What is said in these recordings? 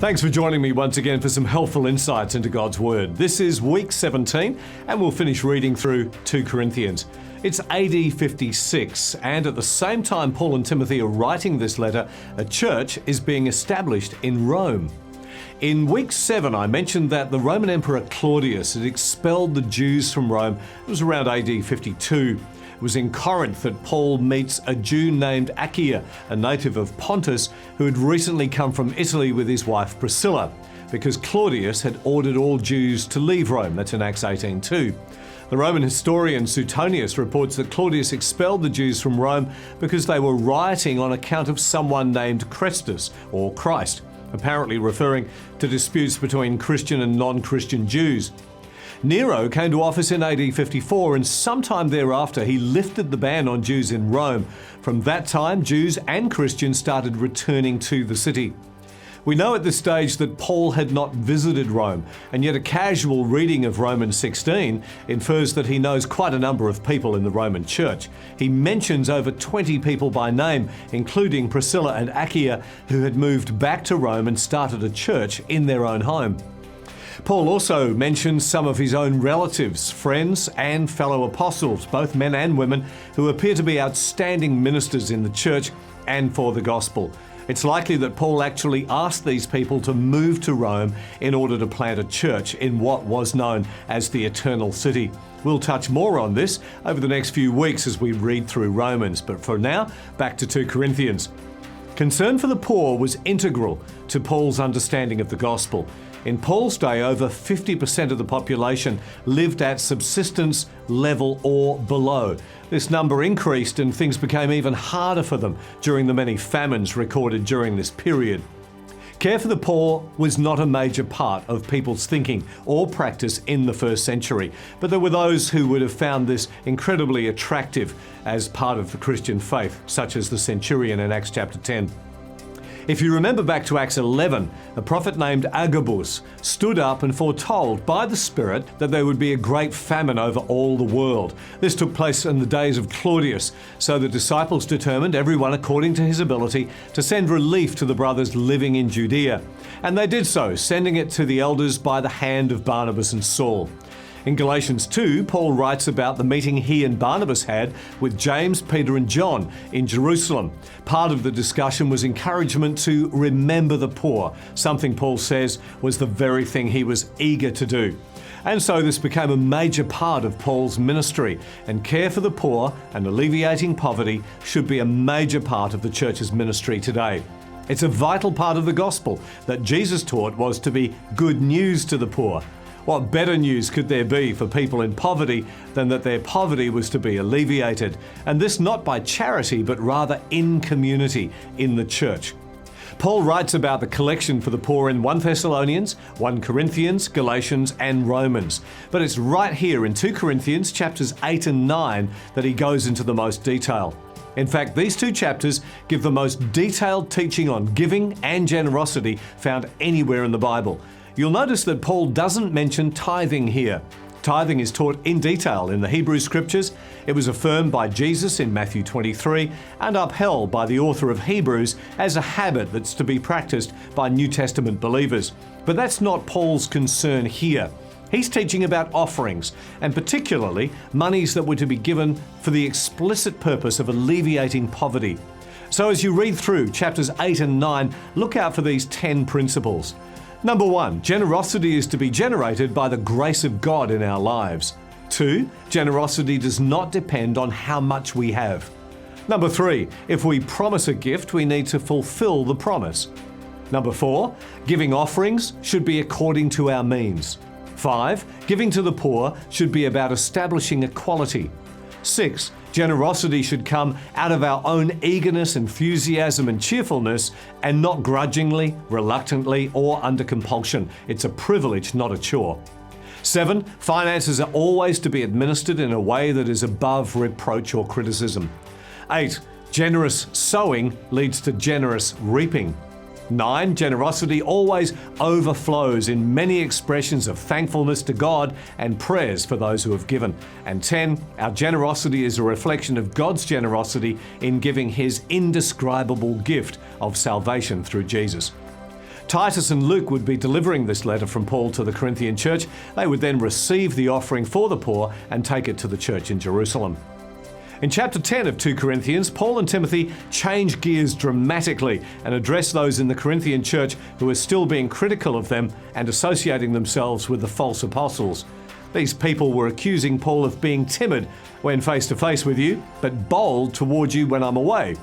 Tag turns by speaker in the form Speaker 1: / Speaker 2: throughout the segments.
Speaker 1: Thanks for joining me once again for some helpful insights into God's Word. This is week 17 and we'll finish reading through 2 Corinthians. It's AD 56 and at the same time Paul and Timothy are writing this letter, a church is being established in Rome. In week 7 I mentioned that the Roman Emperor Claudius had expelled the Jews from Rome. It was around AD 52. It was in Corinth that Paul meets a Jew named Achaia, a native of Pontus, who had recently come from Italy with his wife Priscilla, because Claudius had ordered all Jews to leave Rome. That's in Acts 18:2. The Roman historian Suetonius reports that Claudius expelled the Jews from Rome because they were rioting on account of someone named Christus, or Christ, apparently referring to disputes between Christian and non-Christian Jews. Nero came to office in AD 54 and sometime thereafter he lifted the ban on Jews in Rome. From that time, Jews and Christians started returning to the city. We know at this stage that Paul had not visited Rome, and yet a casual reading of Romans 16 infers that he knows quite a number of people in the Roman church. He mentions over 20 people by name, including Priscilla and Achaia, who had moved back to Rome and started a church in their own home. Paul also mentions some of his own relatives, friends and fellow apostles, both men and women, who appear to be outstanding ministers in the church and for the gospel. It's likely that Paul actually asked these people to move to Rome in order to plant a church in what was known as the Eternal City. We'll touch more on this over the next few weeks as we read through Romans, but for now, back to 2 Corinthians. Concern for the poor was integral to Paul's understanding of the gospel. In Paul's day, over 50% of the population lived at subsistence level or below. This number increased and things became even harder for them during the many famines recorded during this period. Care for the poor was not a major part of people's thinking or practice in the first century, but there were those who would have found this incredibly attractive as part of the Christian faith, such as the centurion in Acts chapter 10. If you remember back to Acts 11, a prophet named Agabus stood up and foretold by the Spirit that there would be a great famine over all the world. This took place in the days of Claudius, so the disciples determined, everyone according to his ability, to send relief to the brothers living in Judea. And they did so, sending it to the elders by the hand of Barnabas and Saul. In Galatians 2, Paul writes about the meeting he and Barnabas had with James, Peter and John in Jerusalem. Part of the discussion was encouragement to remember the poor, something Paul says was the very thing he was eager to do. And so this became a major part of Paul's ministry, and care for the poor and alleviating poverty should be a major part of the church's ministry today. It's a vital part of the gospel that Jesus taught was to be good news to the poor. What better news could there be for people in poverty than that their poverty was to be alleviated, and this not by charity but rather in community, in the church. Paul writes about the collection for the poor in 1 Thessalonians, 1 Corinthians, Galatians and Romans, but it's right here in 2 Corinthians chapters 8 and 9 that he goes into the most detail. In fact, these two chapters give the most detailed teaching on giving and generosity found anywhere in the Bible. You'll notice that Paul doesn't mention tithing here. Tithing is taught in detail in the Hebrew Scriptures. It was affirmed by Jesus in Matthew 23 and upheld by the author of Hebrews as a habit that's to be practiced by New Testament believers. But that's not Paul's concern here. He's teaching about offerings, and particularly monies that were to be given for the explicit purpose of alleviating poverty. So as you read through chapters 8 and 9, look out for these 10 principles. Number 1, generosity is to be generated by the grace of God in our lives. 2, generosity does not depend on how much we have. Number 3, if we promise a gift, we need to fulfill the promise. Number 4, giving offerings should be according to our means. 5, giving to the poor should be about establishing equality. 6, generosity should come out of our own eagerness, enthusiasm and cheerfulness, and not grudgingly, reluctantly or under compulsion. It's a privilege, not a chore. 7, finances are always to be administered in a way that is above reproach or criticism. 8, generous sowing leads to generous reaping. 9, generosity always overflows in many expressions of thankfulness to God and prayers for those who have given. And 10, our generosity is a reflection of God's generosity in giving His indescribable gift of salvation through Jesus. Titus and Luke would be delivering this letter from Paul to the Corinthian church. They would then receive the offering for the poor and take it to the church in Jerusalem. In chapter 10 of 2 Corinthians, Paul and Timothy change gears dramatically and address those in the Corinthian church who are still being critical of them and associating themselves with the false apostles. These people were accusing Paul of being timid when face to face with you, but bold toward you when I'm away.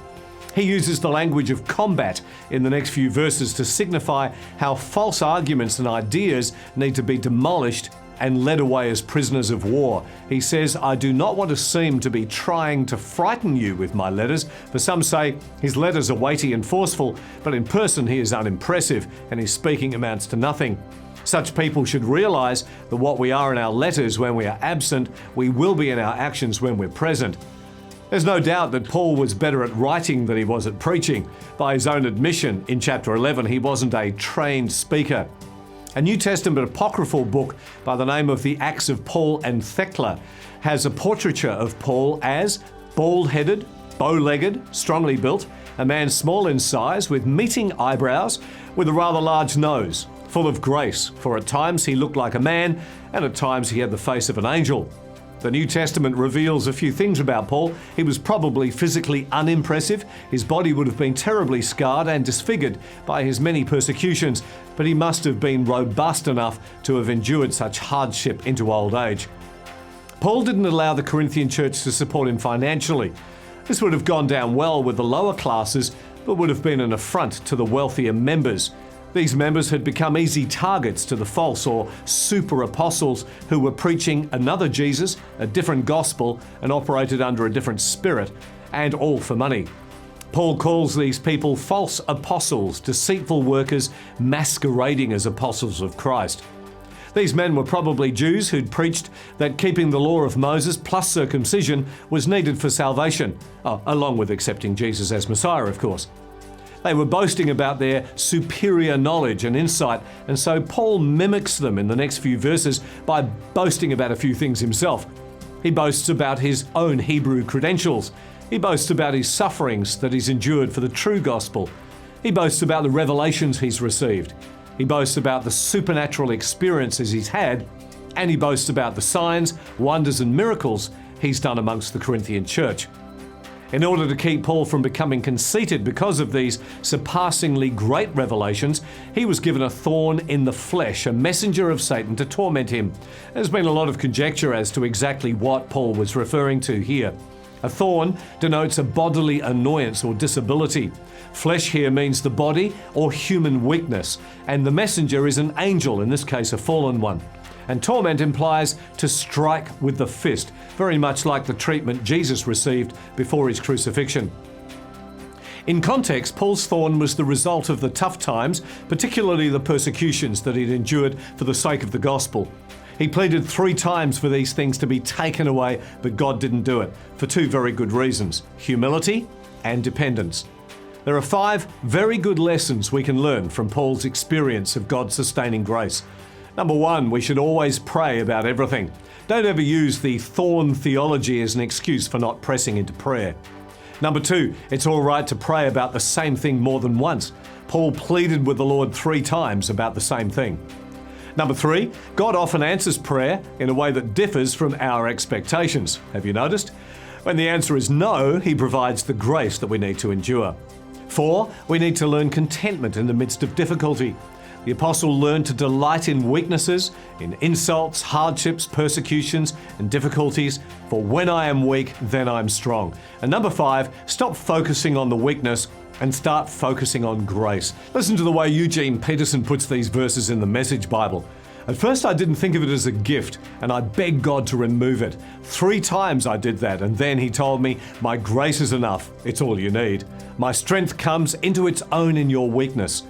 Speaker 1: He uses the language of combat in the next few verses to signify how false arguments and ideas need to be demolished and led away as prisoners of war. He says, I do not want to seem to be trying to frighten you with my letters, for some say his letters are weighty and forceful, but in person he is unimpressive and his speaking amounts to nothing. Such people should realize that what we are in our letters when we are absent, we will be in our actions when we're present. There's no doubt that Paul was better at writing than he was at preaching. By his own admission, in chapter 11, he wasn't a trained speaker. A New Testament apocryphal book by the name of the Acts of Paul and Thecla has a portraiture of Paul as bald-headed, bow-legged, strongly built, a man small in size with meeting eyebrows, with a rather large nose, full of grace, for at times he looked like a man and at times he had the face of an angel. The New Testament reveals a few things about Paul. He was probably physically unimpressive. His body would have been terribly scarred and disfigured by his many persecutions, but he must have been robust enough to have endured such hardship into old age. Paul didn't allow the Corinthian church to support him financially. This would have gone down well with the lower classes, but would have been an affront to the wealthier members. These members had become easy targets to the false or super apostles who were preaching another Jesus, a different gospel, and operated under a different spirit, and all for money. Paul calls these people false apostles, deceitful workers masquerading as apostles of Christ. These men were probably Jews who'd preached that keeping the law of Moses plus circumcision was needed for salvation, along with accepting Jesus as Messiah, of course. They were boasting about their superior knowledge and insight, and so Paul mimics them in the next few verses by boasting about a few things himself. He boasts about his own Hebrew credentials. He boasts about his sufferings that he's endured for the true gospel. He boasts about the revelations he's received. He boasts about the supernatural experiences he's had, and he boasts about the signs, wonders, and miracles he's done amongst the Corinthian church. In order to keep Paul from becoming conceited because of these surpassingly great revelations, he was given a thorn in the flesh, a messenger of Satan to torment him. There's been a lot of conjecture as to exactly what Paul was referring to here. A thorn denotes a bodily annoyance or disability. Flesh here means the body or human weakness, and the messenger is an angel, in this case a fallen one. And torment implies to strike with the fist, very much like the treatment Jesus received before his crucifixion. In context, Paul's thorn was the result of the tough times, particularly the persecutions that he'd endured for the sake of the gospel. He pleaded 3 times for these things to be taken away, but God didn't do it, for 2 very good reasons: humility and dependence. There are 5 very good lessons we can learn from Paul's experience of God's sustaining grace. Number 1, we should always pray about everything. Don't ever use the thorn theology as an excuse for not pressing into prayer. Number 2, it's all right to pray about the same thing more than once. Paul pleaded with the Lord 3 times about the same thing. Number 3, God often answers prayer in a way that differs from our expectations. Have you noticed? When the answer is no, He provides the grace that we need to endure. 4, we need to learn contentment in the midst of difficulty. The apostle learned to delight in weaknesses, in insults, hardships, persecutions, and difficulties, for when I am weak, then I'm strong. And number 5, stop focusing on the weakness and start focusing on grace. Listen to the way Eugene Peterson puts these verses in the Message Bible. At first I didn't think of it as a gift, and I begged God to remove it. 3 times I did that, and then He told me, my grace is enough, it's all you need. My strength comes into its own in your weakness.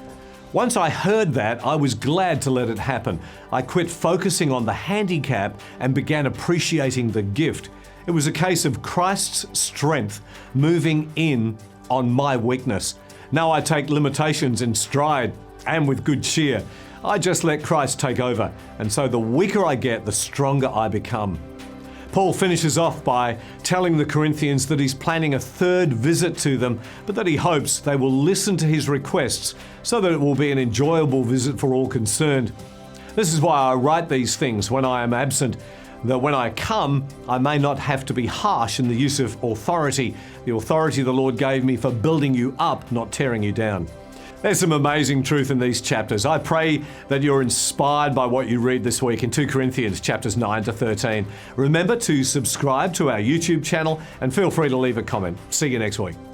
Speaker 1: Once I heard that, I was glad to let it happen. I quit focusing on the handicap and began appreciating the gift. It was a case of Christ's strength moving in on my weakness. Now I take limitations in stride and with good cheer. I just let Christ take over, and so the weaker I get, the stronger I become. Paul finishes off by telling the Corinthians that he's planning a third visit to them, but that he hopes they will listen to his requests so that it will be an enjoyable visit for all concerned. This is why I write these things when I am absent, that when I come, I may not have to be harsh in the use of authority, the authority the Lord gave me for building you up, not tearing you down. There's some amazing truth in these chapters. I pray that you're inspired by what you read this week in 2 Corinthians chapters 9 to 13. Remember to subscribe to our YouTube channel and feel free to leave a comment. See you next week.